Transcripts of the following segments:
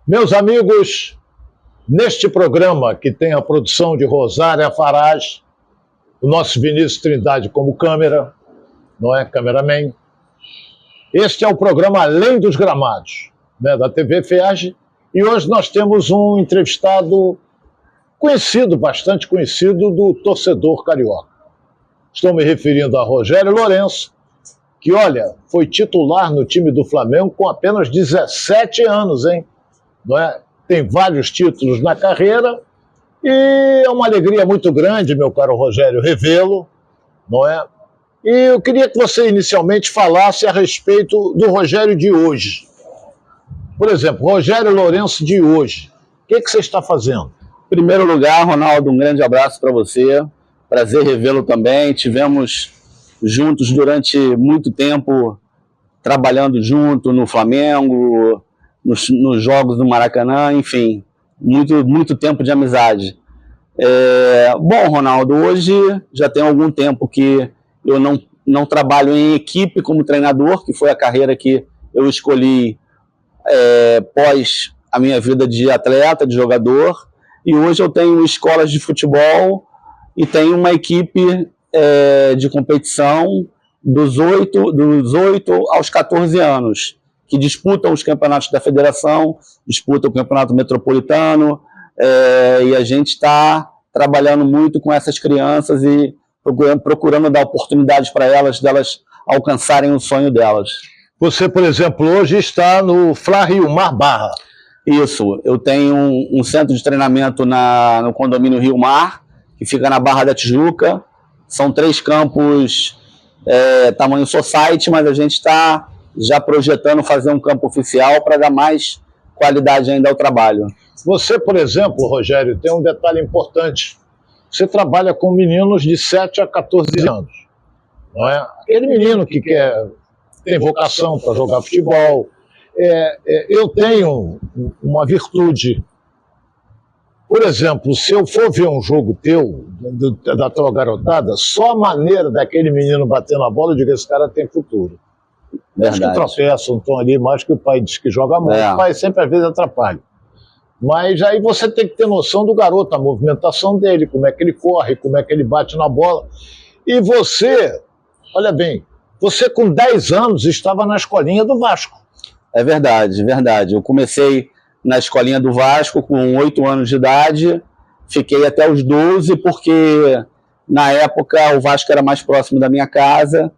Meus amigos, neste programa que tem a produção de Rosária Farage, o nosso Vinícius Trindade como câmera, não é? Cameraman. Este é o programa Além dos Gramados, né, da TV FEAG, e hoje nós temos um entrevistado conhecido, bastante conhecido, do torcedor carioca. Estou me referindo a Rogério Lourenço, que, olha, foi titular no time do Flamengo com apenas 17 anos, hein? Não é? Tem vários títulos na carreira e é uma alegria muito grande, meu caro Rogério, revê-lo, não é? E eu queria que você inicialmente falasse a respeito do Rogério de hoje. Por exemplo, Rogério Lourenço de hoje. O que você está fazendo? Em primeiro lugar, Ronaldo, um grande abraço para você. Prazer revê-lo também. Tivemos juntos durante muito tempo, trabalhando junto no Flamengo, nos jogos do Maracanã, enfim, muito tempo de amizade. Bom, Ronaldo, hoje já tem algum tempo que eu não trabalho em equipe como treinador, que foi a carreira que eu escolhi pós a minha vida de atleta, de jogador, e hoje eu tenho escolas de futebol e tenho uma equipe de competição dos 8 aos 14 anos, que disputam os campeonatos da federação, disputam o campeonato metropolitano, e a gente está trabalhando muito com essas crianças e procurando dar oportunidades para elas, delas alcançarem o sonho delas. Você, por exemplo, hoje está no Fla Rio Mar Barra. Isso, eu tenho um centro de treinamento no condomínio Rio Mar, que fica na Barra da Tijuca. São 3 campos tamanho society, mas a gente está já projetando fazer um campo oficial para dar mais qualidade ainda ao trabalho. Você, por exemplo, Rogério, tem um detalhe importante. Você trabalha com meninos de 7 a 14 anos, não é? Aquele menino que tem vocação para jogar futebol. Eu tenho uma virtude. Por exemplo, se eu for ver um jogo teu, da tua garotada, só a maneira daquele menino bater na bola, eu digo, esse cara tem futuro. Acho que tropeçam, estão ali, mais que o pai diz que joga muito, o pai sempre às vezes atrapalha. Mas aí você tem que ter noção do garoto, a movimentação dele, como é que ele corre, como é que ele bate na bola. E você, olha bem, você com 10 anos estava na escolinha do Vasco. É verdade, verdade. Eu comecei na escolinha do Vasco com 8 anos de idade, fiquei até os 12, porque na época o Vasco era mais próximo da minha casa,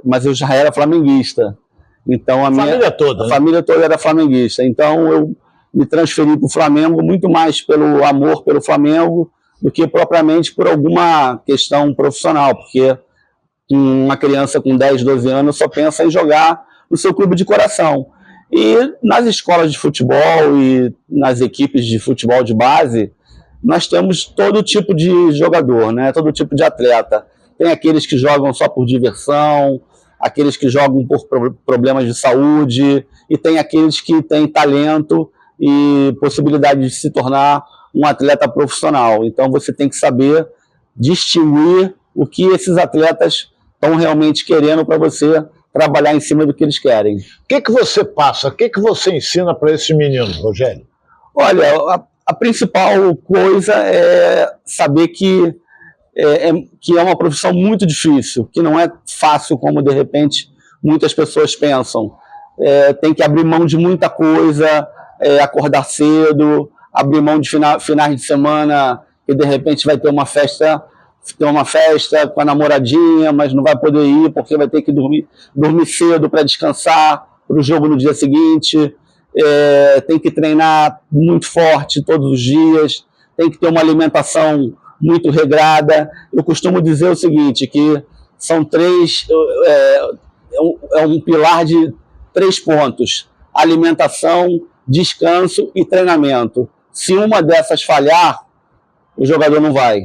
mas eu já era flamenguista. Então a família toda, a família toda era flamenguista. Então eu me transferi para o Flamengo muito mais pelo amor pelo Flamengo do que propriamente por alguma questão profissional, porque uma criança com 10, 12 anos só pensa em jogar no seu clube de coração. E nas escolas de futebol e nas equipes de futebol de base, nós temos todo tipo de jogador, né? Todo tipo de atleta. Tem aqueles que jogam só por diversão, aqueles que jogam por problemas de saúde, e tem aqueles que têm talento e possibilidade de se tornar um atleta profissional. Então você tem que saber distinguir o que esses atletas estão realmente querendo para você trabalhar em cima do que eles querem. O que você passa, o que você ensina para esse menino, Rogério? Olha, a principal coisa é saber que é uma profissão muito difícil, que não é fácil como, de repente, muitas pessoas pensam. Tem que abrir mão de muita coisa, acordar cedo, abrir mão de finais de semana, que de repente vai ter uma festa com a namoradinha, mas não vai poder ir porque vai ter que dormir cedo para descansar para o jogo no dia seguinte. Tem que treinar muito forte todos os dias, tem que ter uma alimentação muito regrada. Eu costumo dizer o seguinte, que são um pilar de 3 pontos: alimentação, descanso e treinamento. Se uma dessas falhar, o jogador não vai.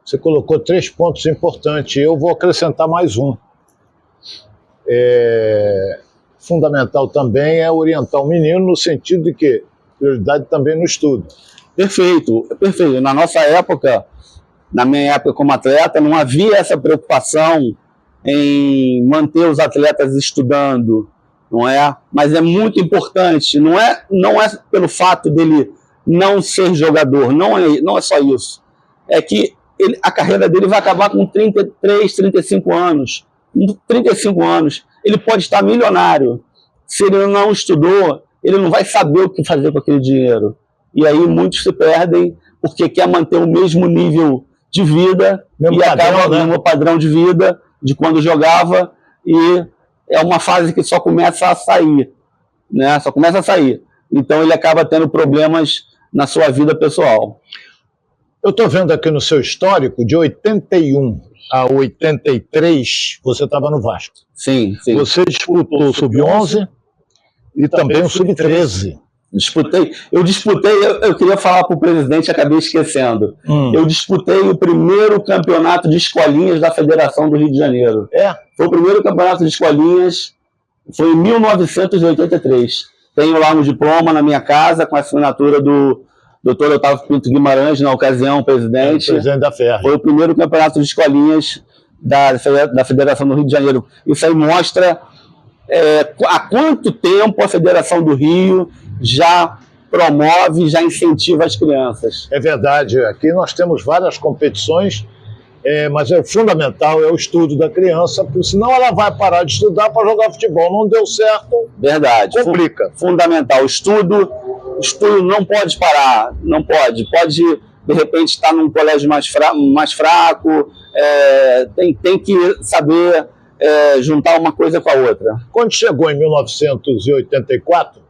Você colocou 3 pontos importantes, eu vou acrescentar mais um. Fundamental também é orientar o menino no sentido de que prioridade também no estudo. Perfeito, perfeito. Na nossa época, na minha época como atleta, não havia essa preocupação em manter os atletas estudando. não é? Mas é muito importante, não é pelo fato dele não ser jogador, não é só isso. É que a carreira dele vai acabar com 33, 35 anos. Com 35 anos, ele pode estar milionário. Se ele não estudou, ele não vai saber o que fazer com aquele dinheiro. E aí muitos se perdem porque quer manter o mesmo nível de vida e acaba no mesmo padrão de vida de quando jogava, e é uma fase que só começa a sair, né? Só começa a sair. Então ele acaba tendo problemas na sua vida pessoal. Eu estou vendo aqui no seu histórico, de 81 a 83, você estava no Vasco. Sim, sim. Você disputou o Sub-11 e também o Sub-13. Eu queria falar para o presidente, acabei esquecendo. Eu disputei o primeiro campeonato de escolinhas da Federação do Rio de Janeiro. Foi o primeiro campeonato de escolinhas, foi em 1983. Tenho lá um diploma na minha casa, com a assinatura do Dr. Otávio Pinto Guimarães, na ocasião, presidente. Presidente da FER. Foi o primeiro campeonato de escolinhas da Federação do Rio de Janeiro. Isso aí mostra há quanto tempo a Federação do Rio já promove, já incentiva as crianças. É verdade. Aqui nós temos várias competições, mas o fundamental é o estudo da criança, porque senão ela vai parar de estudar para jogar futebol. Não deu certo, verdade. Complica. Fundamental. Estudo não pode parar, não pode. Pode, de repente, estar num colégio mais fraco, tem que saber juntar uma coisa com a outra. Quando chegou em 1984,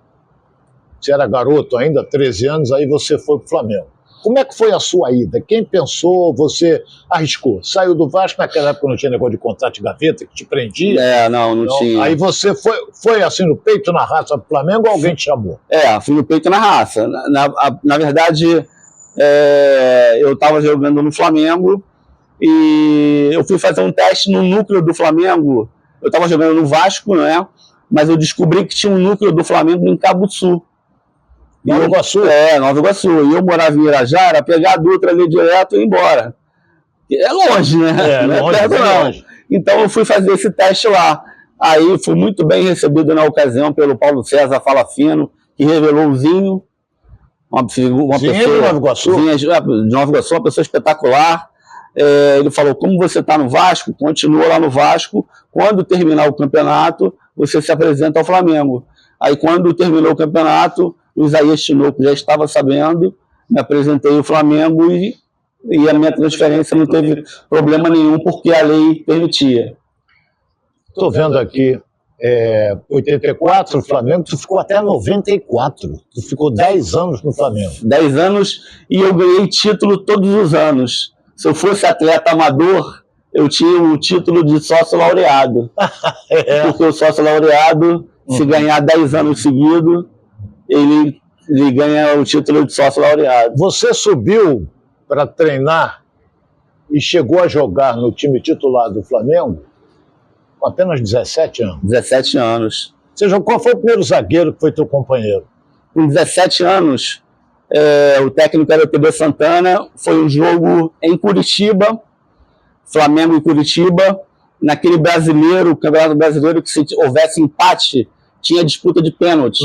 você era garoto ainda, 13 anos, aí você foi para o Flamengo. Como é que foi a sua ida? Quem pensou, você arriscou? Saiu do Vasco, naquela época não tinha negócio de contrato de gaveta que te prendia? Não tinha. Aí você foi assim no peito, na raça pro Flamengo, ou alguém te chamou? Fui no peito, na raça. Na verdade, eu estava jogando no Flamengo e eu fui fazer um teste no núcleo do Flamengo. Eu estava jogando no Vasco, né? Mas eu descobri que tinha um núcleo do Flamengo em Cabo Sul. Nova Iguaçu? Nova Iguaçu. E eu morava em Irajara, pegar a Dutra ali direto e ir embora. É longe, né? Não é perto, não. Longe. Então eu fui fazer esse teste lá. Aí fui muito bem recebido na ocasião pelo Paulo César Fala Fino, que revelou o Zinho. Uma pessoa de Nova Iguaçu? De Nova Iguaçu, uma pessoa espetacular. Ele falou, como você está no Vasco, continua lá no Vasco. Quando terminar o campeonato, você se apresenta ao Flamengo. Aí quando terminou o campeonato, o Isaías Tinoco já estava sabendo, me apresentei ao Flamengo e a minha transferência não teve problema nenhum, porque a lei permitia. Estou vendo aqui, 84 o Flamengo, tu ficou até 94, tu ficou 10 anos no Flamengo. 10 anos e eu ganhei título todos os anos. Se eu fosse atleta amador, eu tinha o título de sócio laureado. Porque o sócio laureado, se ganhar 10 anos seguidos, ele ganha o título de sócio laureado. Você subiu para treinar e chegou a jogar no time titular do Flamengo com apenas 17 anos. 17 anos. Qual foi o primeiro zagueiro que foi teu companheiro? Com 17 anos, o técnico era o TB Santana. Foi um jogo em Curitiba, Flamengo e Curitiba, naquele brasileiro, campeonato brasileiro, que se houvesse empate, tinha disputa de pênalti.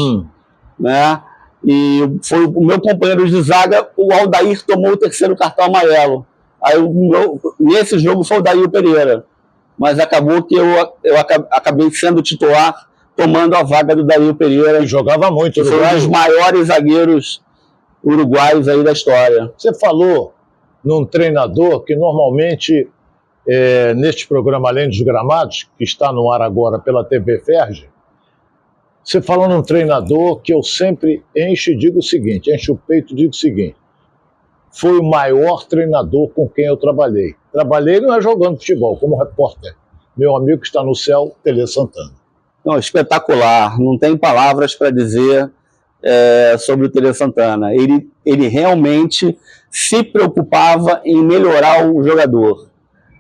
Né? E foi o meu companheiro de zaga, o Aldair, tomou o terceiro cartão amarelo. Aí nesse jogo foi o Dario Pereira, mas acabou que eu acabei sendo titular, tomando a vaga do Dario Pereira. Que jogava muito, foi um dos maiores zagueiros uruguaios aí da história. Você falou num treinador que normalmente, neste programa Além dos Gramados, que está no ar agora pela TV Ferge, você falou num treinador que eu sempre encho o peito e digo o seguinte: foi o maior treinador com quem eu trabalhei. Trabalhei não é jogando futebol, como repórter. Meu amigo que está no céu, Tele Santana. Não, espetacular, não tem palavras para dizer sobre o Tele Santana. Ele realmente se preocupava em melhorar o jogador.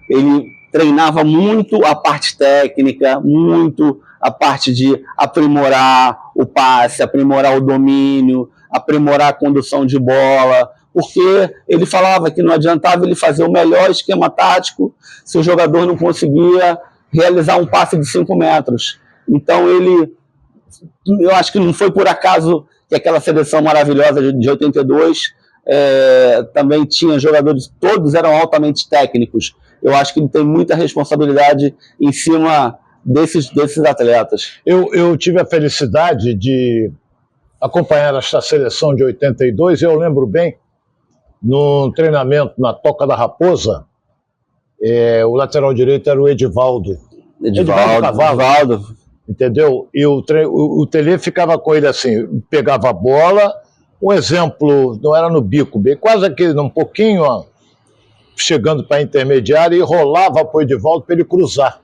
Ele treinava muito a parte técnica, muito a parte de aprimorar o passe, aprimorar o domínio, aprimorar a condução de bola, porque ele falava que não adiantava ele fazer o melhor esquema tático se o jogador não conseguia realizar um passe de 5 metros. Então ele eu acho que não foi por acaso que aquela seleção maravilhosa de 82 também tinha jogadores, todos eram altamente técnicos. Eu acho que ele tem muita responsabilidade em cima desses atletas. Eu tive a felicidade de acompanhar esta seleção de 82, e eu lembro bem, num treinamento na Toca da Raposa, o lateral direito era o Edivaldo Cavalo, entendeu? E o Tele ficava com ele assim, pegava a bola, um exemplo, não era no bico, bem, quase aquele, um pouquinho, ó, chegando para a intermediária, e rolava para o Edivaldo para ele cruzar.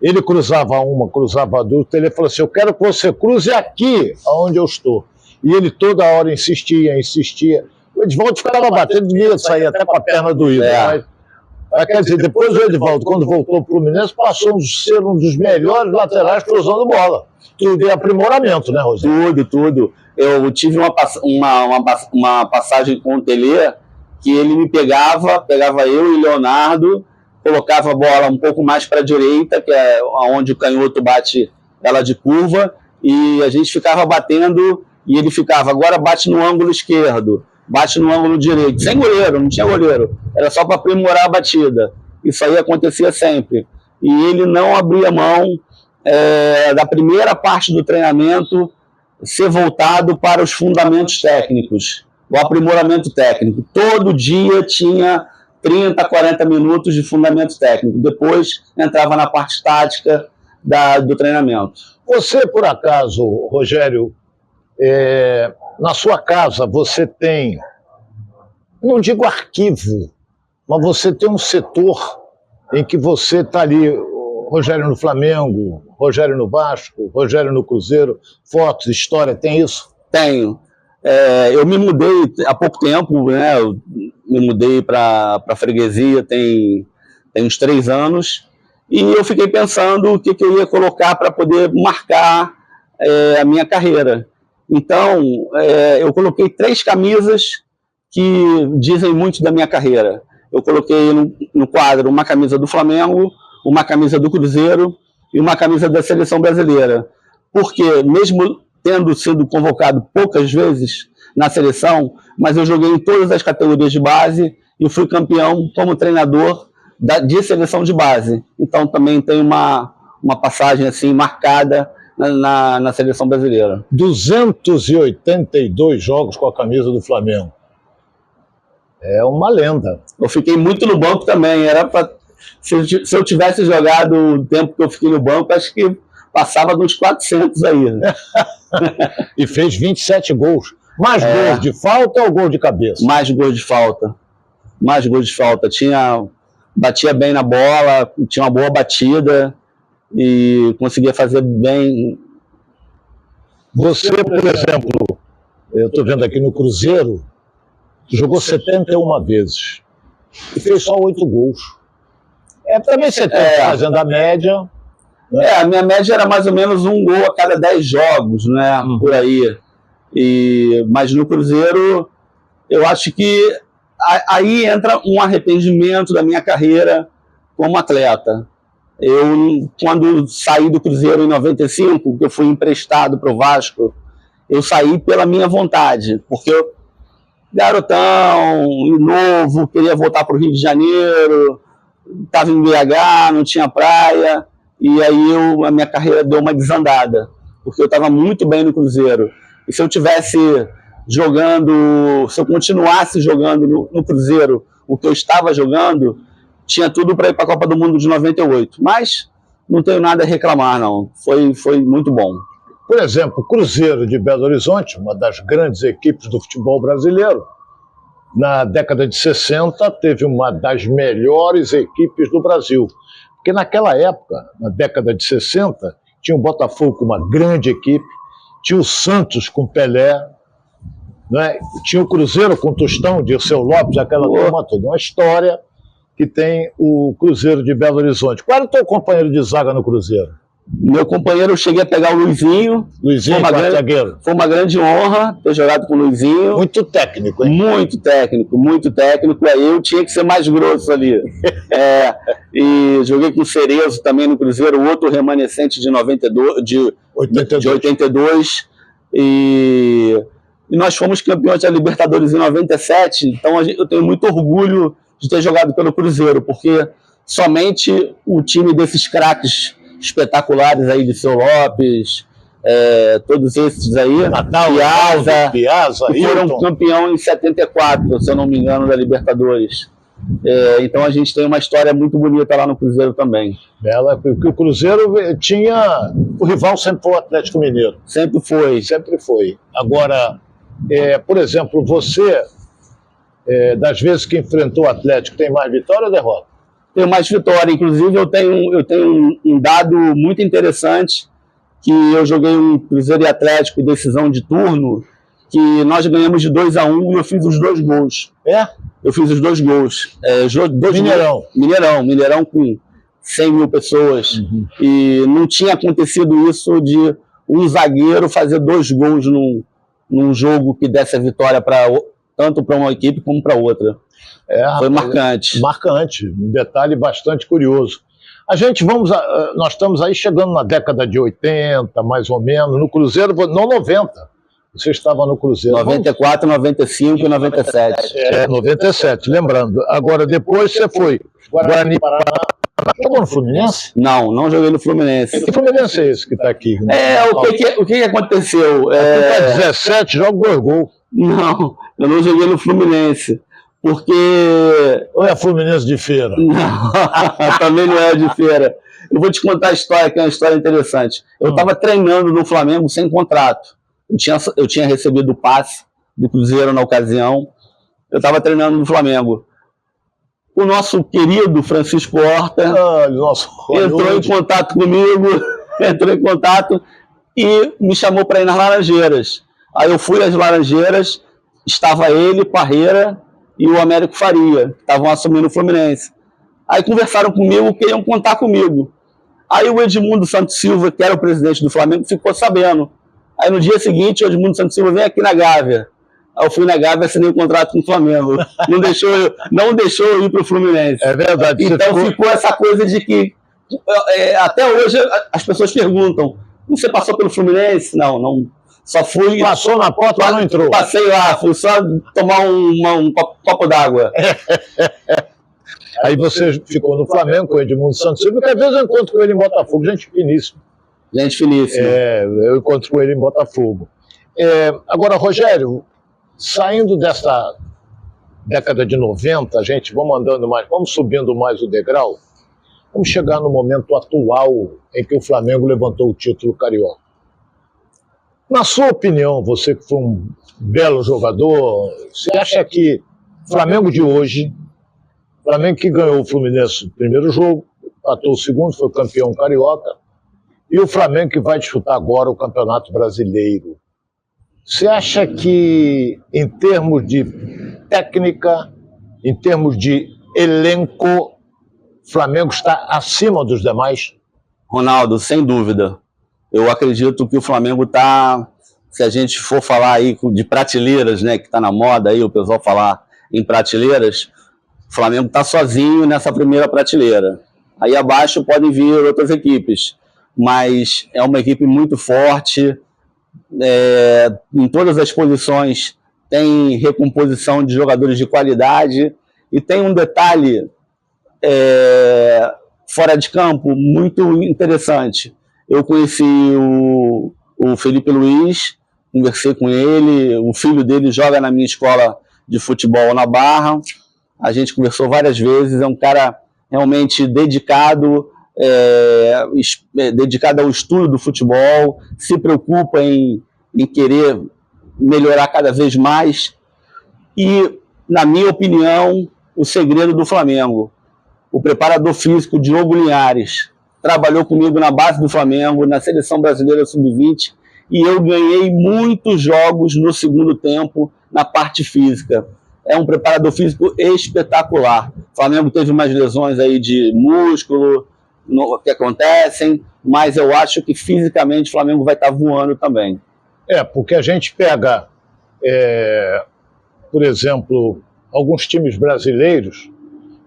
Ele cruzava uma, cruzava duas, o Tele falou assim, eu quero que você cruze aqui, onde eu estou. E ele toda hora insistia. O Edivaldo ficava batendo, ia sair até com a perna doída. Mas, quer dizer, depois o Edivaldo, quando voltou para o Fluminense, passou a ser um dos melhores laterais cruzando bola. Tudo é aprimoramento, né, Rogério? Tudo. Eu tive uma passagem com o Tele, que ele me pegava eu e Leonardo, colocava a bola um pouco mais para a direita, que é onde o canhoto bate ela de curva, e a gente ficava batendo, e ele ficava, agora bate no ângulo esquerdo, bate no ângulo direito, sem goleiro, não tinha goleiro, era só para aprimorar a batida. Isso aí acontecia sempre. E ele não abria mão da primeira parte do treinamento ser voltado para os fundamentos técnicos, o aprimoramento técnico. Todo dia tinha 30, 40 minutos de fundamento técnico. Depois entrava na parte tática do treinamento. Você, por acaso, Rogério, na sua casa você tem, não digo arquivo, mas você tem um setor em que você está ali, Rogério no Flamengo, Rogério no Vasco, Rogério no Cruzeiro, fotos, história, tem isso? Tenho. Eu me mudei há pouco tempo, né? Eu me mudei para a freguesia tem uns 3 anos, e eu fiquei pensando o que eu ia colocar para poder marcar a minha carreira. Então, eu coloquei 3 camisas que dizem muito da minha carreira. Eu coloquei no quadro uma camisa do Flamengo, uma camisa do Cruzeiro e uma camisa da Seleção Brasileira. Porque, mesmo tendo sido convocado poucas vezes na seleção, mas eu joguei em todas as categorias de base e fui campeão como treinador de seleção de base. Então também tem uma passagem assim marcada na seleção brasileira. 282 jogos com a camisa do Flamengo. É uma lenda. Eu fiquei muito no banco também. Se eu tivesse jogado o tempo que eu fiquei no banco, acho que passava dos 400 aí. Né? E fez 27 gols. Mais gols de falta ou gol de cabeça? Mais gols de falta. Batia bem na bola, tinha uma boa batida e conseguia fazer bem. Você, por exemplo, eu estou vendo aqui no Cruzeiro, jogou 71 vezes e fez só 8 gols. Também você está fazendo a média. Né? A minha média era mais ou menos 1 gol a cada 10 jogos, né? Por aí. Mas no Cruzeiro, eu acho que aí entra um arrependimento da minha carreira como atleta. Eu, quando saí do Cruzeiro em 95, que eu fui emprestado para o Vasco, eu saí pela minha vontade, porque eu, garotão, novo, queria voltar para o Rio de Janeiro, estava em BH, não tinha praia, e aí a minha carreira deu uma desandada, porque eu estava muito bem no Cruzeiro. E se eu continuasse jogando no Cruzeiro o que eu estava jogando, tinha tudo para ir para a Copa do Mundo de 98. Mas não tenho nada a reclamar, não. Foi muito bom. Por exemplo, o Cruzeiro de Belo Horizonte, uma das grandes equipes do futebol brasileiro, na década de 60 teve uma das melhores equipes do Brasil. Porque naquela época, na década de 60, tinha o Botafogo com uma grande equipe, tinha o Santos com Pelé, né? Tinha o Cruzeiro com Tostão, Dirceu Lopes, aquela turma toda. Uma história que tem o Cruzeiro de Belo Horizonte. Qual era o teu companheiro de zaga no Cruzeiro? Meu companheiro, eu cheguei a pegar o Luizinho. Luizinho, zagueiro. Foi uma grande honra ter jogado com o Luizinho. Muito técnico, hein? Muito técnico. Aí eu tinha que ser mais grosso ali. E joguei com o Cerezo também no Cruzeiro, outro remanescente de de 82, e nós fomos campeões da Libertadores em 97, então eu tenho muito orgulho de ter jogado pelo Cruzeiro, porque somente o time desses craques espetaculares aí, de Seu Lopes, todos esses aí, Natal, Piazza, que foram campeão em 74, se eu não me engano, da Libertadores. Então a gente tem uma história muito bonita lá no Cruzeiro também. Porque o Cruzeiro tinha... O rival sempre foi o Atlético Mineiro. Sempre foi. Sempre foi. Agora, por exemplo, você, das vezes que enfrentou o Atlético, tem mais vitória ou derrota? Tenho mais vitória. Inclusive, eu tenho um dado muito interessante, que eu joguei um Cruzeiro e Atlético decisão de turno, que nós ganhamos de 2-1 e eu fiz os 2 gols. Eu fiz os 2 gols. Mineirão. Mineirão com 100 mil pessoas. E não tinha acontecido isso de um zagueiro fazer 2 gols num jogo que desse a vitória tanto para uma equipe como para outra. Foi marcante. Marcante, um detalhe bastante curioso. Nós estamos aí chegando na década de 80, mais ou menos, no Cruzeiro, não 90. Você estava no Cruzeiro. 94, 95 e 97. 97, lembrando. Agora, depois você foi Guarani Paraná. Jogou no Fluminense? Não joguei no Fluminense. Que Fluminense é esse que está aqui? O que aconteceu? Tá 17 jogos, 2 gols. Não, eu não joguei no Fluminense. Porque... Ou é Fluminense de feira? Não, também não é de feira. Eu vou te contar a história, que é uma história interessante. Eu estava treinando no Flamengo sem contrato. Eu tinha recebido o passe do Cruzeiro na ocasião. Eu estava treinando no Flamengo. O nosso querido Francisco Horta entrou em contato comigo, e me chamou para ir nas Laranjeiras. Aí eu fui às Laranjeiras, estava ele, Parreira e o Américo Faria, que estavam assumindo o Fluminense. Aí conversaram comigo, queriam contar comigo. Aí o Edmundo Santos Silva, que era o presidente do Flamengo, ficou sabendo. Aí no dia seguinte, o Edmundo Santos Silva vem aqui na Gávea. Aí eu fui na Gávea e assinei um contrato com o Flamengo. Não deixou eu ir para o Fluminense. É verdade. Então ficou essa coisa de que até hoje as pessoas perguntam: você passou pelo Fluminense? Não. Só fui... Passou na porta, mas não entrou. Passei lá, fui só tomar um copo d'água. Aí você ficou no Flamengo com o Edmundo Santos Silva, que às vezes eu encontro com ele em Botafogo, gente finíssima. Gente finíssima. Eu encontro com ele em Botafogo. Agora, Rogério, saindo dessa década de 90, vamos subindo mais o degrau, vamos chegar no momento atual em que o Flamengo levantou o título carioca. Na sua opinião, você que foi um belo jogador, você acha que o Flamengo de hoje, o Flamengo que ganhou o Fluminense no primeiro jogo, empatou o segundo, foi campeão carioca, e o Flamengo que vai disputar agora o Campeonato Brasileiro, você acha que, em termos de técnica, em termos de elenco, o Flamengo está acima dos demais? Ronaldo, sem dúvida. Eu acredito que o Flamengo está, se a gente for falar aí de prateleiras, né, que está na moda aí o pessoal falar em prateleiras, o Flamengo está sozinho nessa primeira prateleira. Aí abaixo podem vir outras equipes, mas é uma equipe muito forte, em todas as posições tem recomposição de jogadores de qualidade, e tem um detalhe fora de campo muito interessante. Eu conheci o Felipe Luiz, conversei com ele, o filho dele joga na minha escola de futebol na Barra, a gente conversou várias vezes, é um cara realmente dedicado, dedicado ao estudo do futebol, se preocupa em querer melhorar cada vez mais, e, na minha opinião, o segredo do Flamengo, o preparador físico Diogo Linhares, trabalhou comigo na base do Flamengo, na Seleção Brasileira Sub-20, e eu ganhei muitos jogos no segundo tempo na parte física. É um preparador físico espetacular. O Flamengo teve umas lesões aí de músculo que acontecem, mas eu acho que fisicamente o Flamengo vai estar voando também. Porque a gente pega, por exemplo, alguns times brasileiros,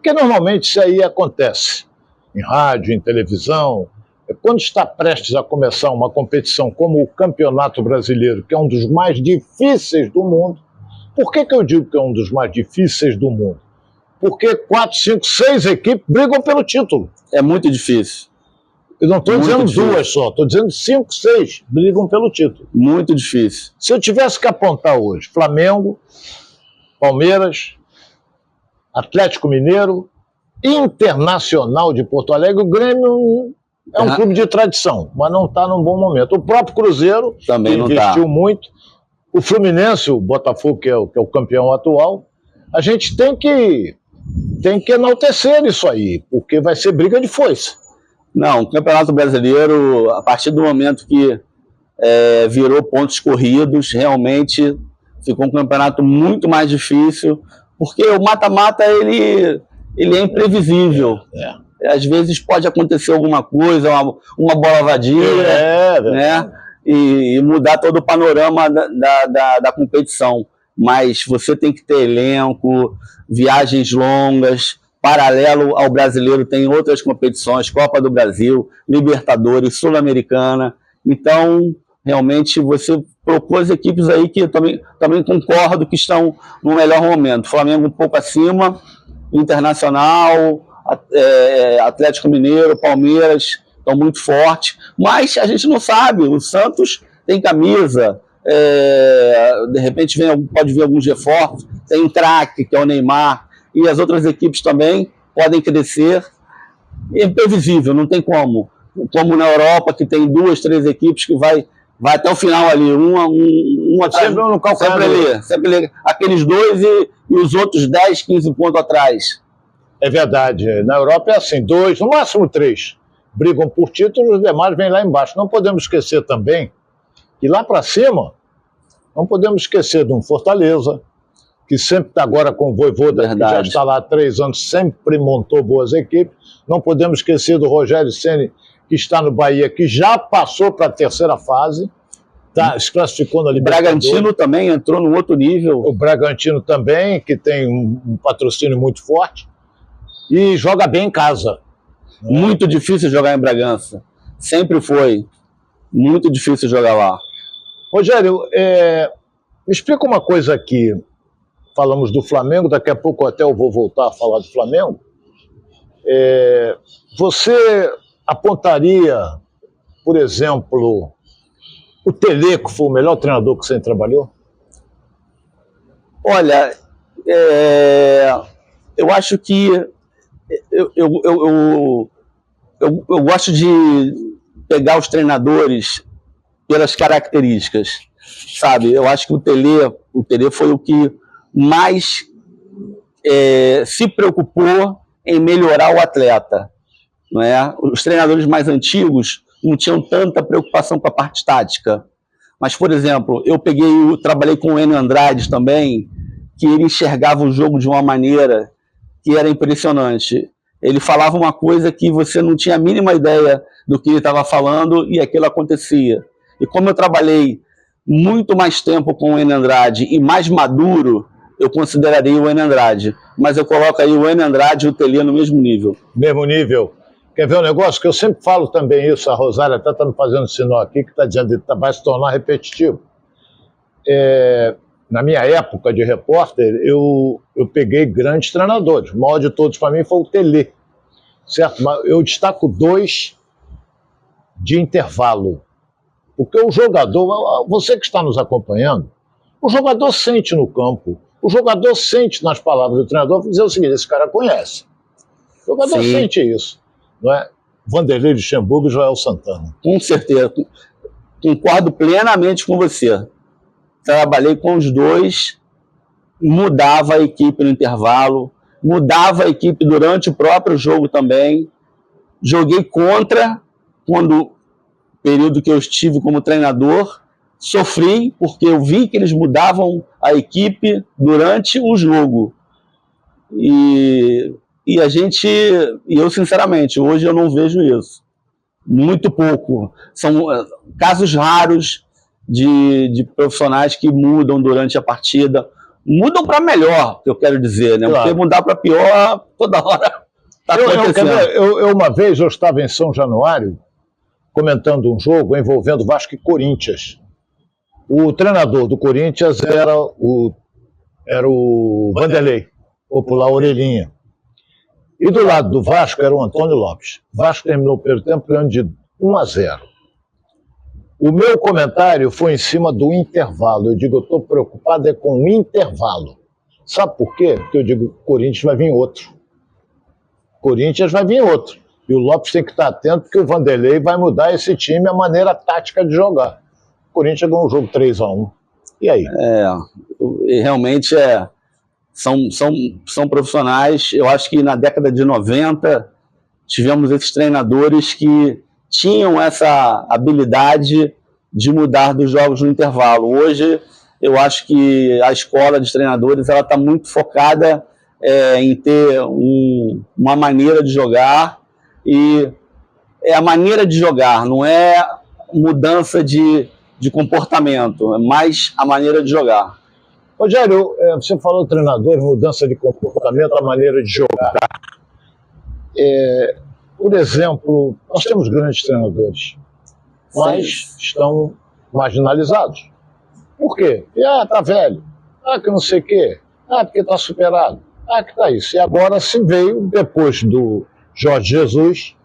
que normalmente isso aí acontece em rádio, em televisão, quando está prestes a começar uma competição como o Campeonato Brasileiro, que é um dos mais difíceis do mundo. Por que eu digo que é um dos mais difíceis do mundo? Porque 4, 5, 6 equipes brigam pelo título. É muito difícil. Eu não estou dizendo duas só, estou dizendo 5, 6 brigam pelo título. Muito difícil. Se eu tivesse que apontar hoje, Flamengo, Palmeiras, Atlético Mineiro, Internacional de Porto Alegre, o Grêmio é um clube de tradição, mas não está num bom momento. O próprio Cruzeiro também investiu muito. O Fluminense, o Botafogo, que é o campeão atual, a gente tem que enaltecer isso aí, porque vai ser briga de foice. Não, o Campeonato Brasileiro, a partir do momento que virou pontos corridos, realmente ficou um campeonato muito mais difícil, porque o mata-mata ele é imprevisível. Às vezes pode acontecer alguma coisa, uma bola vadia, né? E mudar todo o panorama da competição. Mas você tem que ter elenco, viagens longas. Paralelo ao brasileiro tem outras competições, Copa do Brasil, Libertadores, Sul-Americana. Então, realmente, você propôs equipes aí que eu também concordo que estão no melhor momento. Flamengo um pouco acima, Internacional, Atlético Mineiro, Palmeiras estão muito fortes. Mas a gente não sabe, o Santos tem camisa, de repente pode vir alguns reforços, tem um craque, que é o Neymar, e as outras equipes também podem crescer. É imprevisível, não tem como. Como na Europa, que tem 2, 3 equipes que vai até o final ali, uma atrás, sempre ali, aqueles 2 e os outros 10, 15 pontos atrás. É verdade. Na Europa é assim, 2, no máximo 3 brigam por título, os demais vêm lá embaixo. Não podemos esquecer também que lá para cima, não podemos esquecer de um Fortaleza, que sempre está agora com o Vojvoda, que já está lá há 3 anos, sempre montou boas equipes. Não podemos esquecer do Rogério Ceni, que está no Bahia, que já passou para a terceira fase, se classificou na Libertadores. O Bragantino também entrou num outro nível. O Bragantino também, que tem um patrocínio muito forte, e joga bem em casa. Muito difícil jogar em Bragança. Sempre foi. Muito difícil jogar lá. Rogério, me explica uma coisa aqui. Falamos do Flamengo, daqui a pouco até eu vou voltar a falar do Flamengo. Você apontaria, por exemplo, o Tele, que foi o melhor treinador que você trabalhou? Olha, eu acho que eu gosto de pegar os treinadores pelas características, sabe? Eu acho que o Tele foi o que mais se preocupou em melhorar o atleta, não é? Os treinadores mais antigos não tinham tanta preocupação com a parte tática. Mas, por exemplo, trabalhei com o Enio Andrade também, que ele enxergava o jogo de uma maneira que era impressionante. Ele falava uma coisa que você não tinha a mínima ideia do que ele estava falando e aquilo acontecia. E como eu trabalhei muito mais tempo com o Enio Andrade e mais maduro, eu consideraria o Enio Andrade. Mas eu coloco aí o Enio Andrade e o Tele no mesmo nível. Mesmo nível. Quer ver um negócio que eu sempre falo também isso, a Rosária até está me fazendo sinal aqui, que está dizendo que vai se tornar repetitivo. Na minha época de repórter, eu peguei grandes treinadores. O maior de todos para mim foi o Tele, certo? Mas eu destaco 2 de intervalo. Porque o jogador, você que está nos acompanhando, o jogador sente no campo, o jogador sente nas palavras do treinador, dizer o seguinte: esse cara conhece. O jogador sente isso. Não é? Vanderlei Luxemburgo e Joel Santana. Com certeza. Concordo plenamente com você. Trabalhei com os 2, mudava a equipe no intervalo, mudava a equipe durante o próprio jogo também. Joguei contra, período que eu estive como treinador, sofri porque eu vi que eles mudavam a equipe durante o jogo. E eu sinceramente, hoje eu não vejo isso. Muito pouco. São casos raros de profissionais que mudam durante a partida. Mudam para melhor, que eu quero dizer, né? Claro. Porque mudar para pior, toda hora está acontecendo. Uma vez eu estava em São Januário comentando um jogo envolvendo Vasco e Corinthians. O treinador do Corinthians era o Vanderlei, popular Orelhinha. E do lado do Vasco era o Antônio Lopes. O Vasco terminou o primeiro tempo ganhando de 1-0. O meu comentário foi em cima do intervalo. Eu digo, eu estou preocupado com o intervalo. Sabe por quê? Porque eu digo, Corinthians vai vir outro. Corinthians vai vir outro. E o Lopes tem que estar atento, porque o Vanderlei vai mudar esse time, a maneira tática de jogar. O Corinthians ganhou um jogo 3-1. E aí? Realmente são profissionais. Eu acho que na década de 90 tivemos esses treinadores que tinham essa habilidade de mudar dos jogos no intervalo. Hoje, eu acho que a escola de treinadores ela está muito focada em ter uma maneira de jogar, e é a maneira de jogar, não é mudança de comportamento, é mais a maneira de jogar. Rogério, você falou treinador, mudança de comportamento, a maneira de jogar. Por exemplo, nós temos grandes treinadores, mas estão marginalizados. Por quê? Tá velho. Que não sei o quê. Porque tá superado. Que tá isso. E agora se veio, depois do Jorge Jesus,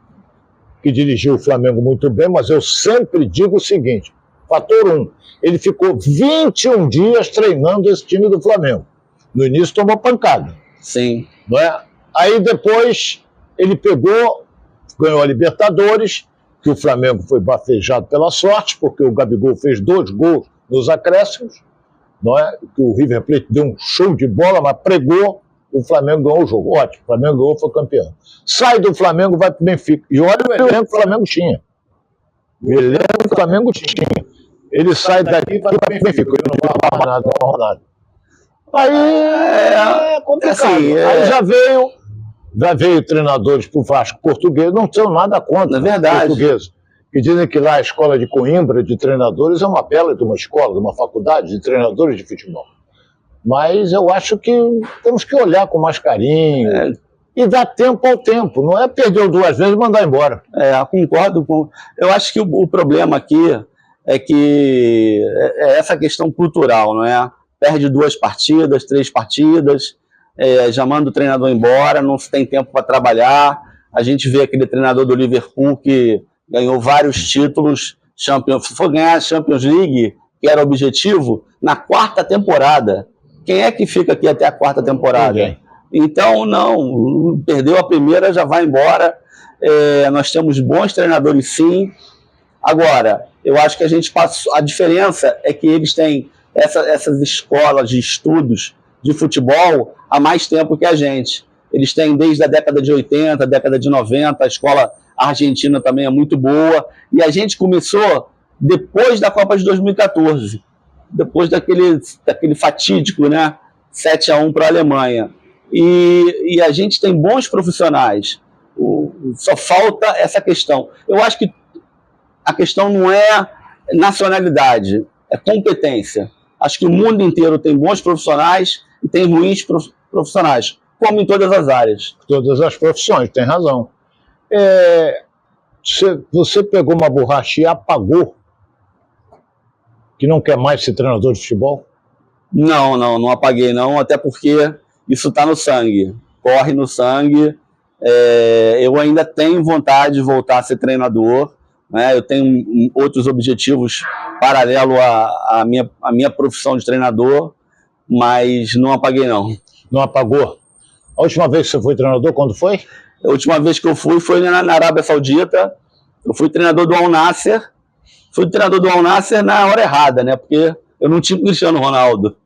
que dirigiu o Flamengo muito bem, mas eu sempre digo o seguinte, fator 1, ele ficou 21 dias treinando esse time do Flamengo. No início tomou pancada. Sim. Não é? Aí depois ele pegou, ganhou a Libertadores, que o Flamengo foi bafejado pela sorte, porque o Gabigol fez 2 gols nos acréscimos, não é? Que o River Plate deu um show de bola, mas pregou, o Flamengo ganhou o jogo. Ótimo, o Flamengo ganhou, foi campeão. Sai do Flamengo, vai para o Benfica. E olha o elenco que o Flamengo tinha. O elenco que o Flamengo tinha. Ele sai daqui e vai para o Benfica. Ele não vai arrumar nada, não arruma nada. Aí é complicado. Aí já veio treinadores para o Vasco português, não tenho nada contra. É verdade. Português. Que dizem que lá a escola de Coimbra de treinadores é uma bela de uma escola, de uma faculdade de treinadores de futebol. Mas eu acho que temos que olhar com mais carinho e dar tempo ao tempo. Não é perder 2 vezes e mandar embora. Concordo com... Eu acho que o problema aqui é que é essa questão cultural, não é? Perde 2 partidas, 3 partidas, já manda o treinador embora, não se tem tempo para trabalhar. A gente vê aquele treinador do Liverpool que ganhou vários títulos, se for ganhar a Champions League, que era o objetivo, na 4ª temporada. Quem é que fica aqui até a 4ª temporada? Ninguém. Então, não, perdeu a primeira, já vai embora. Nós temos bons treinadores, sim. Agora, eu acho que a diferença é que eles têm essas escolas de estudos de futebol há mais tempo que a gente. Eles têm desde a década de 80, década de 90, a escola argentina também é muito boa, e a gente começou depois da Copa de 2014, depois daquele fatídico, né, 7-1 para a Alemanha. E a gente tem bons profissionais, só falta essa questão. Eu acho que a questão não é nacionalidade, é competência. Acho que o mundo inteiro tem bons profissionais e tem ruins profissionais, como em todas as áreas. Todas as profissões, tem razão. Você pegou uma borracha e apagou que não quer mais ser treinador de futebol? Não apaguei não, até porque isso está no sangue, corre no sangue. Eu ainda tenho vontade de voltar a ser treinador, né? Eu tenho outros objetivos paralelo à minha profissão de treinador, mas não apaguei não. Não apagou? A última vez que você foi treinador, quando foi? A última vez que eu fui foi na Arábia Saudita. Eu fui treinador do Al Nassr. Fui treinador do Al Nassr na hora errada, né? Porque eu não tinha o Cristiano Ronaldo.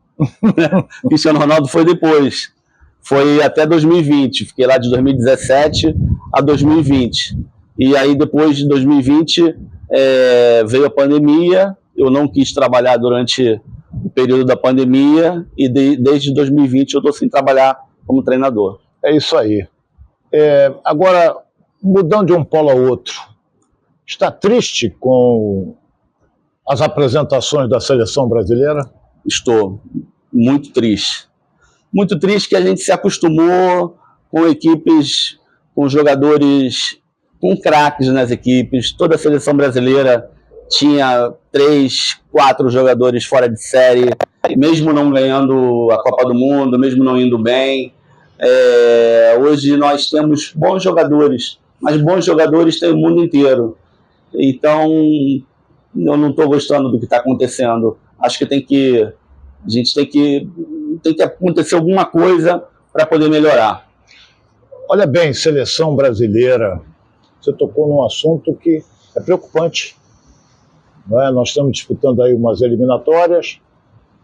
O Cristiano Ronaldo foi depois. Foi até 2020. Fiquei lá de 2017 a 2020. E aí, depois de 2020, veio a pandemia. Eu não quis trabalhar durante o período da pandemia. E desde 2020 eu estou sem trabalhar como treinador. É isso aí. Agora, mudando de um polo ao outro, está triste com as apresentações da seleção brasileira? Estou muito triste. Muito triste que a gente se acostumou com equipes, com jogadores com craques nas equipes. Toda a seleção brasileira tinha 3, 4 jogadores fora de série, mesmo não ganhando a Copa do Mundo, mesmo não indo bem. Hoje nós temos bons jogadores, mas bons jogadores tem o mundo inteiro. Então, eu não estou gostando do que está acontecendo. Acho que a gente tem que acontecer alguma coisa para poder melhorar. Olha bem, seleção brasileira, você tocou num assunto que é preocupante. Não é? Nós estamos disputando aí umas eliminatórias,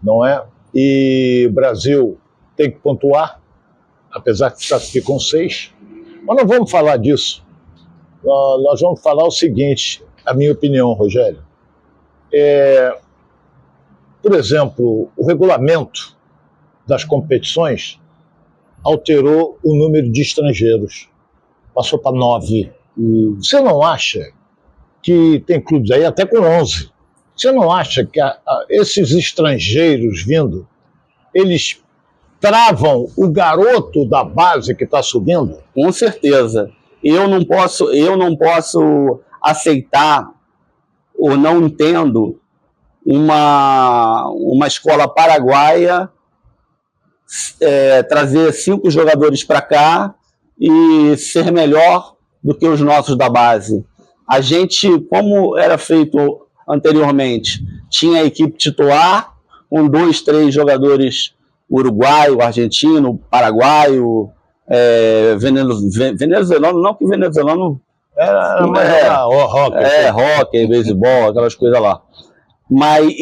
não é? E o Brasil tem que pontuar, apesar que está aqui com 6. Mas não vamos falar disso. Nós vamos falar o seguinte, a minha opinião, Rogério. Por exemplo, o regulamento das competições alterou o número de estrangeiros. Passou para 9. Você não acha que tem clubes aí até com 11? Você não acha que esses estrangeiros vindo, eles travam o garoto da base que está subindo? Com certeza. Eu não posso aceitar ou não entendo uma escola paraguaia trazer 5 jogadores para cá e ser melhor do que os nossos da base. A gente, como era feito anteriormente, tinha a equipe titular com 2, 3 jogadores uruguaio, argentino, paraguaio, venezuelano, não que venezuelano hockey, beisebol, aquelas coisas lá. Mas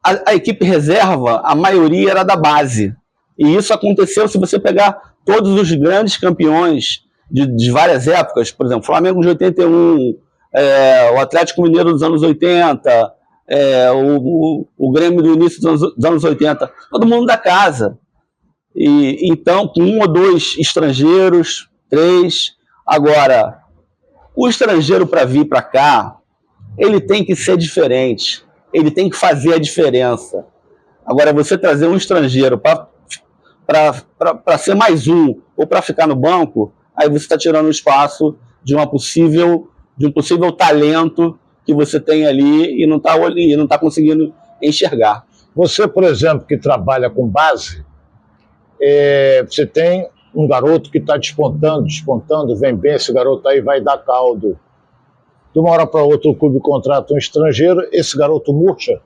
a equipe reserva, a maioria era da base. E isso aconteceu se você pegar todos os grandes campeões de várias épocas, por exemplo, Flamengo de 81, o Atlético Mineiro dos anos 80, o Grêmio do início dos anos 80, todo mundo da casa. E então, com 1 ou 2 estrangeiros, 3. Agora, o estrangeiro para vir para cá, ele tem que ser diferente, ele tem que fazer a diferença. Agora, você trazer um estrangeiro para ser mais um, ou para ficar no banco, aí você está tirando o espaço de um possível talento que você tem ali e não está conseguindo enxergar. Você, por exemplo, que trabalha com base, você tem um garoto que está despontando, vem bem, esse garoto aí vai dar caldo. De uma hora para outra o clube contrata um estrangeiro, esse garoto murcha?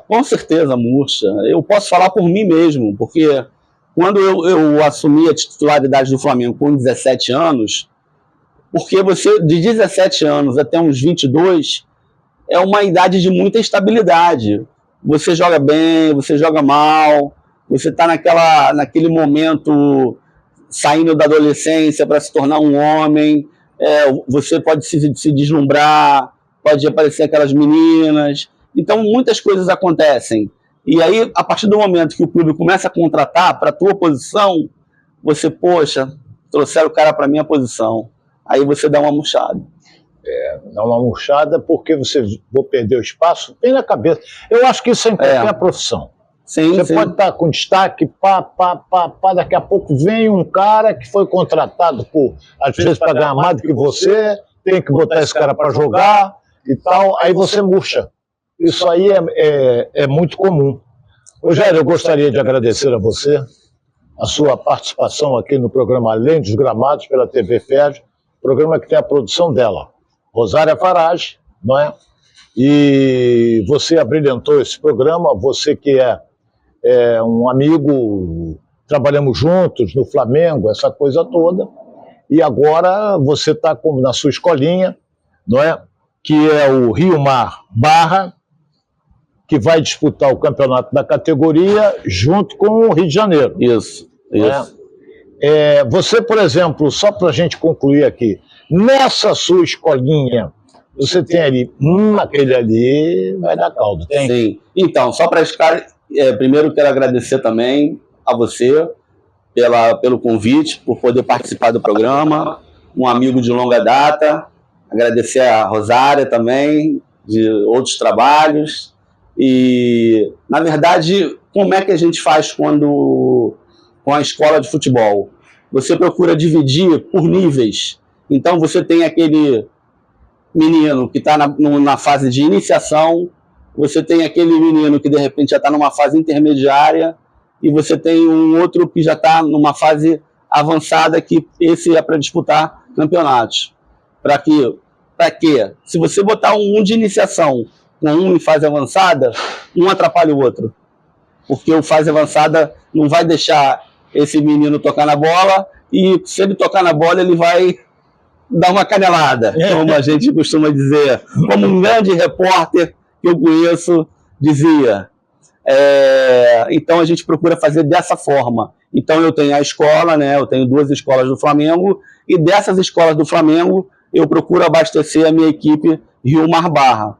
Com certeza murcha. Eu posso falar por mim mesmo, porque quando eu assumi a titularidade do Flamengo com 17 anos, porque você, de 17 anos até uns 22, é uma idade de muita instabilidade. Você joga bem, você joga mal, você está naquele momento saindo da adolescência para se tornar um homem, você pode se deslumbrar, pode aparecer aquelas meninas. Então, muitas coisas acontecem. E aí, a partir do momento que o clube começa a contratar para a tua posição, você, poxa, trouxeram o cara para a minha posição. Aí você dá uma murchada. Dá uma murchada porque você vou perder o espaço, tem na cabeça. Eu acho que isso é em qualquer profissão. Sim, você pode estar com destaque, daqui a pouco vem um cara que foi contratado às vezes para ganhar mais do que você, tem que botar esse cara para jogar e tal, aí você murcha. Isso aí é muito comum. Rogério, eu gostaria de agradecer a você a sua participação aqui no programa Além dos Gramados pela TV FED, programa que tem a produção dela, Rosária Farage, não é? E você abrilhantou esse programa, você que é um amigo, trabalhamos juntos no Flamengo, essa coisa toda, e agora você está na sua escolinha, não é? Que é o Rio Mar Barra, que vai disputar o campeonato da categoria junto com o Rio de Janeiro. Isso. Você, por exemplo, só para a gente concluir aqui, nessa sua escolinha, você tem ali, aquele ali vai dar caldo, tem? Sim. Então, só para esclarecer, primeiro quero agradecer também a você pelo convite, por poder participar do programa, um amigo de longa data, agradecer a Rosária também, de outros trabalhos, e, na verdade, como é que a gente faz com a escola de futebol? você procura dividir por níveis. Então você tem aquele menino que está na fase de iniciação, você tem aquele menino que de repente já está numa fase intermediária, e você tem um outro que já está numa fase avançada, que esse é para disputar campeonatos. Para quê? Se você botar um de iniciação com um em fase avançada, um atrapalha o outro. Porque o fase avançada não vai deixar esse menino tocar na bola, e se ele tocar na bola, ele vai dar uma canelada, como a gente costuma dizer. Como um grande repórter que eu conheço dizia. Então a gente procura fazer dessa forma. Então eu tenho a escola, né? Eu tenho 2 escolas do Flamengo, e dessas escolas do Flamengo eu procuro abastecer a minha equipe Rio Mar Barra.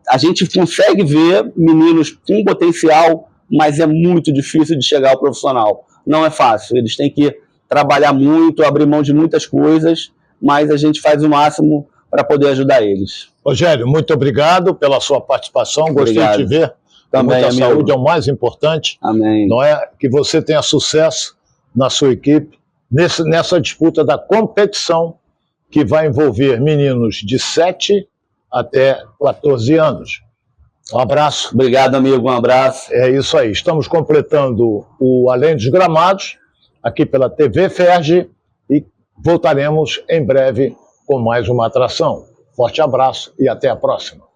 A gente consegue ver meninos com potencial, mas é muito difícil de chegar ao profissional. Não é fácil, eles têm que trabalhar muito, abrir mão de muitas coisas, mas a gente faz o máximo para poder ajudar eles. Rogério, muito obrigado pela sua participação. Gostei Obrigado. de te ver. Também, muita amigo. saúde é o mais importante. Amém. Não é? Que você tenha sucesso na sua equipe nessa disputa da competição, que vai envolver meninos de 7 até 14 anos. Um abraço. Obrigado, amigo. Um abraço. É isso aí. Estamos completando o Além dos Gramados, aqui pela TV Ferge, e voltaremos em breve com mais uma atração. Forte abraço e até a próxima.